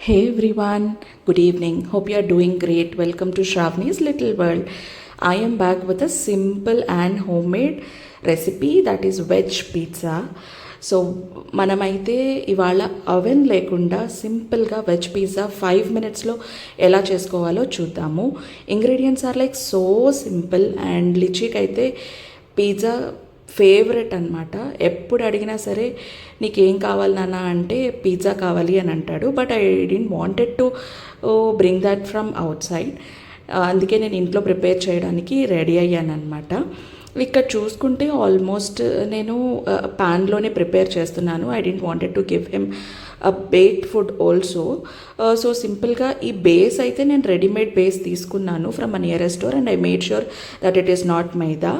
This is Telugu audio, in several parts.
Hey everyone, good evening. Hope you are doing great. Welcome to Shravani's Little World. I am back with a simple and homemade recipe that is veg pizza. So మనమైతే ఇవాళ అవెన్ లేకుండా సింపుల్గా వెజ్ పిజ్జా 5 మినిట్స్లో ఎలా చేసుకోవాలో చూద్దాము. Ingredients are like so simple and లిచీకి అయితే పిజ్జా ఫేవరెట్ అనమాట. ఎప్పుడు అడిగినా సరే నీకేం కావాలి నాన్న అంటే పిజ్జా కావాలి అని అంటాడు. But I didn't wanted to bring that from out side. అందుకే నేను ఇంట్లో ప్రిపేర్ చేయడానికి రెడీ అయ్యాను అనమాట. ఇక్కడ చూసుకుంటే ఆల్మోస్ట్ నేను ప్యాన్లోనే ప్రిపేర్ చేస్తున్నాను. I didn't wanted to give him baked food also. So సింపుల్గా ఈ బేస్ అయితే నేను రెడీమేడ్ బేస్ తీసుకున్నాను from a nearest store and I made sure that it is not maida.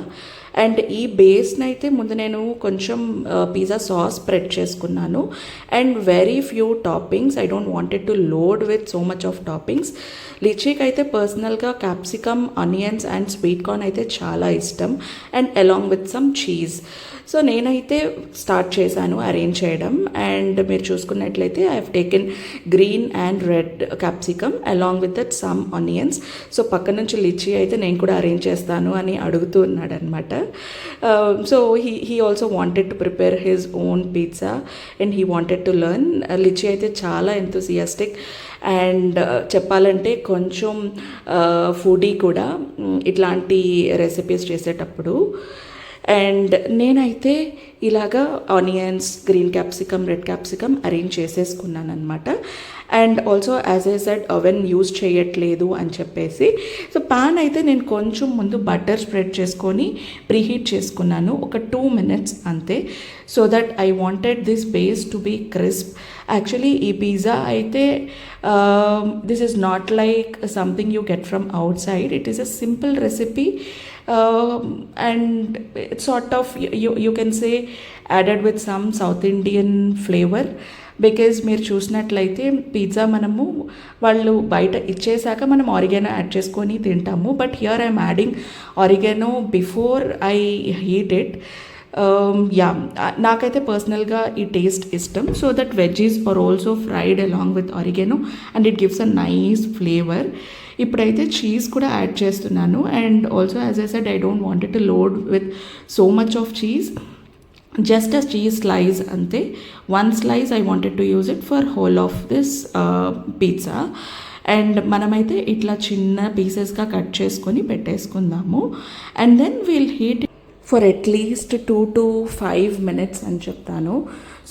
అండ్ ఈ బేస్ని అయితే ముందు నేను కొంచెం పిజ్జా సాస్ స్ప్రెడ్ చేసుకున్నాను and very few toppings. I don't wanted to load with so much of toppings. లిచీకి అయితే పర్సనల్గా capsicum, onions and sweet corn అయితే చాలా ఇష్టం and along with some cheese. So నేనైతే స్టార్ట్ చేశాను అరేంజ్ చేయడం. అండ్ మీరు చూసుకున్నట్లయితే I have taken green and red capsicum along with that some onions. So పక్క నుంచి లిచీ అయితే నేను కూడా అరేంజ్ చేస్తాను అని అడుగుతూ ఉన్నాడు అనమాట. So he also wanted to prepare his own pizza and he wanted to learn. Lychee అయితే చాలా ఎంతూసియాస్టిక్ అండ్ చెప్పాలంటే కొంచెం ఫుడీ కూడా ఇట్లాంటి రెసిపీస్ చేసేటప్పుడు. అండ్ నేనైతే ఇలాగా onions, green capsicum, red capsicum arrange చేసేసుకున్నాను అనమాట. And also as I said oven use చేయట్లేదు అని చెప్పేసి సో పాన్ అయితే నేను కొంచెం ముందు బటర్ స్ప్రెడ్ చేసుకొని ప్రీహీట్ చేసుకున్నాను ఒక 2 minutes అంతే. So that I wanted this base to be crisp. Actually ఈ పిజ్జా అయితే this is not like something you get from outside. It is a simple recipe and it's sort of you can say added with some South Indian flavor. Because మీరు చూసినట్లయితే పిజ్జా మనము వాళ్ళు బయట ఇచ్చేసాక మనం ఆరిగానో యాడ్ చేసుకొని తింటాము. But here I'm adding oregano before I heat it. నాకైతే పర్సనల్గా ఈ టేస్ట్ ఇష్టం. So that veggies are also fried along with oregano and it gives a nice flavour. ఇప్పుడైతే చీజ్ కూడా యాడ్ చేస్తున్నాను. And also as I said I don't wanted to load with so much of cheese. Just a cheese slice అంతే. 1 slice I wanted to use it for whole of this pizza. అండ్ మనమైతే ఇట్లా చిన్న పీసెస్గా కట్ చేసుకొని పెట్టేసుకుందాము. And then we'll heat for at least 2 to 5 minutes అని చెప్తాను.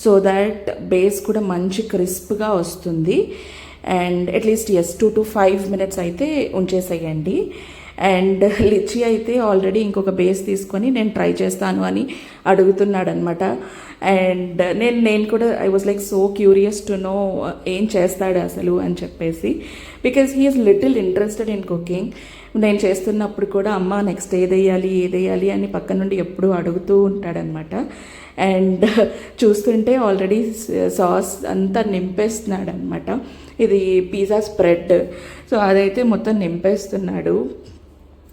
సో దట్ బేస్ కూడా మంచి క్రిస్ప్గా వస్తుంది. అండ్ అట్లీస్ట్ 2 to 5 minutes అయితే ఉంచేసేయండి. అండ్ లిచీ అయితే ఆల్రెడీ ఇంకొక బేస్ తీసుకొని నేను ట్రై చేస్తాను అని అడుగుతున్నాడు అనమాట. అండ్ నేను కూడా I was like so curious to know ఏం చేస్తాడు అసలు అని చెప్పేసి. Because he is little interested in cooking. నేను చేస్తున్నప్పుడు కూడా అమ్మ నెక్స్ట్ ఏదేయాలి అని పక్క నుండి ఎప్పుడూ అడుగుతూ ఉంటాడనమాట. అండ్ చూస్తుంటే ఆల్రెడీ సాస్ అంతా నింపేస్తున్నాడు అనమాట. ఇది పిజ్జా స్ప్రెడ్. సో అదైతే మొత్తం నింపేస్తున్నాడు.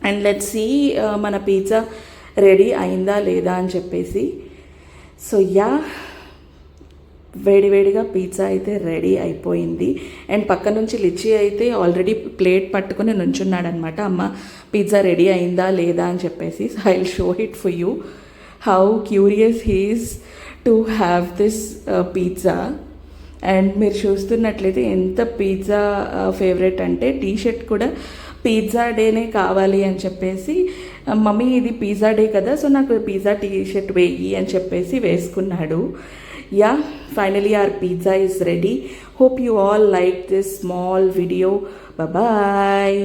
అండ్ లెట్స్ సీ మన పిజ్జా రెడీ అయిందా లేదా అని చెప్పేసి. సో వేడివేడిగా పిజ్జా అయితే రెడీ అయిపోయింది. అండ్ పక్క నుంచి లిచీ అయితే ఆల్రెడీ ప్లేట్ పట్టుకొని నుంచున్నాడు అనమాట. అమ్మ పిజ్జా రెడీ అయిందా లేదా అని చెప్పేసి. So I will show it for you how curious he is to have this pizza. And మీరు చూస్తున్నట్లయితే ఎంత పిజ్జా ఫేవరెట్ అంటే టీషర్ట్ కూడా పిజ్జా డేనే కావాలి అని చెప్పేసి, మమ్మీ ఇది పిజ్జా డే కదా సో నాకు పిజ్జా టీషర్ట్ వేయి అని చెప్పేసి వేసుకున్నాడు. Finally our pizza is ready. Hope you all like this small video. Bye bye.